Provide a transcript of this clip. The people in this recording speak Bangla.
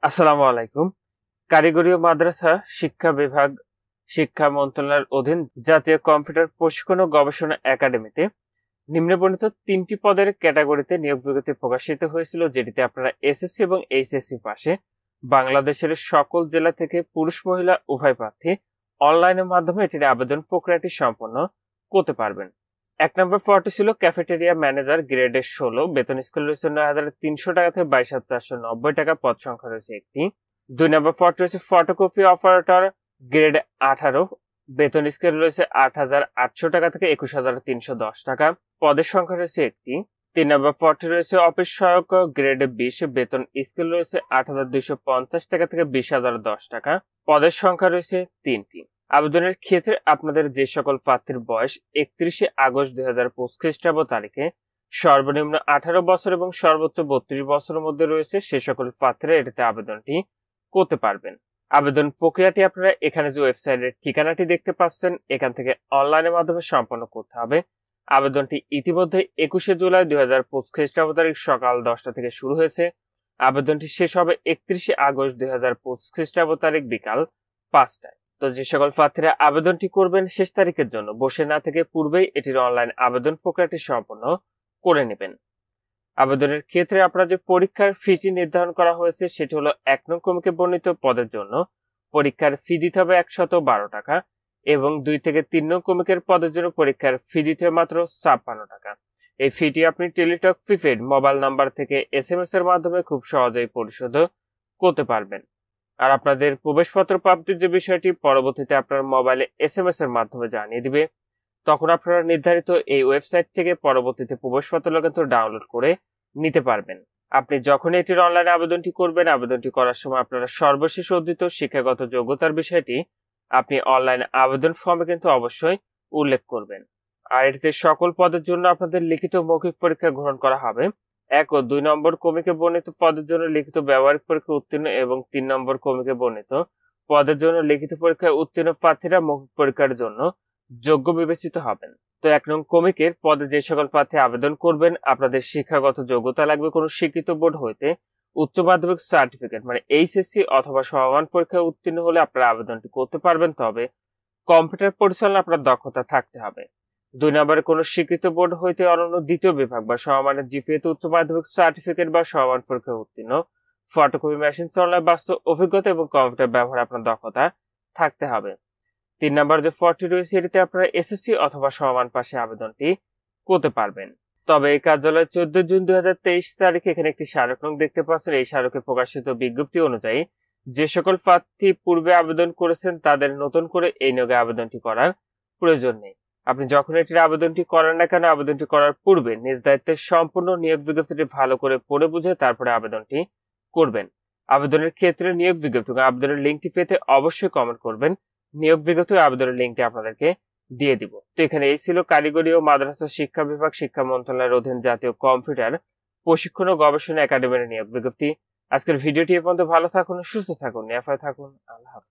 আসসালামু আলাইকুম। কারিগরি ও মাদ্রাসা শিক্ষা বিভাগ, শিক্ষা মন্ত্রণালয়ের অধীন জাতীয় কম্পিউটার প্রশিক্ষণ ও গবেষণা একাডেমিতে নিম্নবর্ণিত ৩টি পদের ক্যাটাগরিতে নিয়োগ বিজ্ঞপ্তি প্রকাশিত হয়েছিল, যেটিতে আপনারা এসএসসি এবং এইচএসসি পাশে বাংলাদেশের সকল জেলা থেকে পুরুষ মহিলা উভয় প্রার্থী অনলাইনের মাধ্যমে এটির আবেদন প্রক্রিয়াটি সম্পন্ন করতে পারবেন। ১ নম্বর পদটি ছিল ক্যাফেটেরিয়া ম্যানেজার, গ্রেডের ১৬, বেতন স্কেল রয়েছে ৯,৩০০ টাকা থেকে ২২,৪৯০ টাকা, পদ সংখ্যা রয়েছে একটি। ২ নম্বর পদটি রয়েছে ফটোকপি অপারেটর, গ্রেড ১৮, বেতন স্কেল রয়েছে ৮,৮০০ টাকা থেকে ২১,৩১০ টাকা, পদের সংখ্যা রয়েছে একটি। ৩ নম্বর পদটি রয়েছে অফিস সহায়ক, গ্রেড ২০, বেতন স্কেল রয়েছে ৮,২৫০ টাকা থেকে ২০,০১০ টাকা, পদের সংখ্যা রয়েছে ৩টি। আবেদনের ক্ষেত্রে আপনাদের যে সকল প্রার্থীর বয়স ৩১শে আগস্ট ২০২৫ খ্রিস্টাব্দ তারিখে সর্বনিম্ন ১৮ বছর এবং সর্বোচ্চ ৩২ বছরের মধ্যে রয়েছে, সে সকল প্রার্থীরা এটিতে আবেদনটি করতে পারবেন। আবেদন প্রক্রিয়াটি আপনারা এখানে যে ওয়েবসাইটের ঠিকানাটি দেখতে পাচ্ছেন, এখান থেকে অনলাইনের মাধ্যমে সম্পন্ন করতে হবে। আবেদনটি ইতিমধ্যে ২১শে জুলাই ২০২৫ খ্রিস্টাব্দ তারিখ সকাল ১০টা থেকে শুরু হয়েছে। আবেদনটি শেষ হবে ৩১শে আগস্ট ২০২৫ খ্রিস্টাব্দ তারিখ বিকাল ৫টায়। তো যে সকল প্রার্থীরা আবেদনটি করবেন শেষ তারিখের জন্য বসে না থেকে পূর্বেই এটির অনলাইন আবেদন প্রক্রিয়াটি সম্পন্ন করে নেবেন। আবেদনের ক্ষেত্রে আপনার যে পরীক্ষার ফিটি নির্ধারণ করা হয়েছে সেটি হলো ১ নং কমিকে বর্ণিত পদের জন্য পরীক্ষার ফি দিতে হবে ১১২ টাকা এবং ২ থেকে ৩ নং কমিকের পদের জন্য পরীক্ষার ফি দিতে হবে মাত্র ৫৬ টাকা। এই ফিটি আপনি টেলিটক প্রিপেড মোবাইল নাম্বার থেকে SMS এর মাধ্যমে খুব সহজেই পরিশোধ করতে পারবেন। আর আপনাদের প্রবেশপত্র প্রাপ্তির যে বিষয়টি পরবর্তীতে আপনার মোবাইলে SMS এর মাধ্যমে জানিয়ে দিবে। তখন আপনারা নির্ধারিত এই ওয়েবসাইট থেকে পরবর্তীতে প্রবেশপত্র কিন্তু ডাউনলোড করে নিতে পারবেন। আপনি যখনই এটির অনলাইনে আবেদনটি করবেন, আবেদনটি করার সময় আপনারা সর্বশেষ অর্জিত শিক্ষাগত যোগ্যতার বিষয়টি আপনি অনলাইন আবেদন ফর্মে কিন্তু অবশ্যই উল্লেখ করবেন। আর এটিতে সকল পদের জন্য আপনাদের লিখিত মৌখিক পরীক্ষা গ্রহণ করা হবে। ১ ও ২ নম্বর কমিকে বর্ণিত পদের জন্য লিখিত ব্যবহারিক পরীক্ষা উত্তীর্ণ এবং ৩ নম্বর কমিকে বর্ণিত পদের জন্য লিখিত পরীক্ষায় উত্তীর্ণ প্রার্থীরা মৌখিক পরীক্ষার জন্য যোগ্য বিবেচিত হবেন। তো ১ নং কমিকের পদে যে সকল প্রার্থী আবেদন করবেন, আপনাদের শিক্ষাগত যোগ্যতা লাগবে কোনো স্বীকৃত বোর্ড হইতে উচ্চ মাধ্যমিক সার্টিফিকেট মানে এইচএসসি অথবা সমমান পরীক্ষায় উত্তীর্ণ হলে আপনারা আবেদনটি করতে পারবেন। তবে কম্পিউটার পরিচালনা আপনার দক্ষতা থাকতে হবে। ২ নম্বরে কোনো স্বীকৃত বোর্ড হইতে অনন্য দ্বিতীয় বিভাগ বা সমমানের জিপিএতে উচ্চ মাধ্যমিক সার্টিফিকেট বা সমমান পরীক্ষায় উত্তীর্ণ, ফটোকপি মেশিন চালানোর বাস্তব অভিজ্ঞতা এবং কম্পিউটার ব্যবহারে আপনার দক্ষতা থাকতে হবে। ৩ নম্বর যে পদটি রয়েছে এটিতে আপনারা এসএসসি অথবা সমমান পাশে আবেদনটি করতে পারবেন। তবে এই কার্যালয় ১৪ জুন ২০২৩ তারিখে এখানে একটি স্মারক নং দেখতে পাচ্ছেন। এই স্মারকে প্রকাশিত বিজ্ঞপ্তি অনুযায়ী যে সকল প্রার্থী পূর্বে আবেদন করেছেন তাদের নতুন করে এই নিয়োগে আবেদনটি করার প্রয়োজন নেই। আপনি যখন এটির আবেদনটি করেন না কেন, আবেদনটি করার পূর্বে নিজ দায়িত্বে সম্পূর্ণ নিয়োগ বিজ্ঞপ্তিটি ভালো করে পড়ে বুঝে তারপরে আবেদনটি করবেন। আবেদনের ক্ষেত্রে নিয়োগ বিজ্ঞপ্তি আবেদনের লিঙ্কটি পেতে অবশ্যই কমেন্ট করবেন। নিয়োগ বিজ্ঞপ্তি আবেদনের লিঙ্কটি আপনাদেরকে দিয়ে দিব। তো এখানে এই ছিল কারিগরি ও মাদ্রাসা শিক্ষা বিভাগ, শিক্ষা মন্ত্রণালয়ের অধীন জাতীয় কম্পিউটার প্রশিক্ষণ ও গবেষণা একাডেমির নিয়োগ বিজ্ঞপ্তি। আজকের ভিডিওটি এ পর্যন্ত। ভালো থাকুন, সুস্থ থাকুন, নিরাপদে থাকুন। আল্লাহ হাফেজ।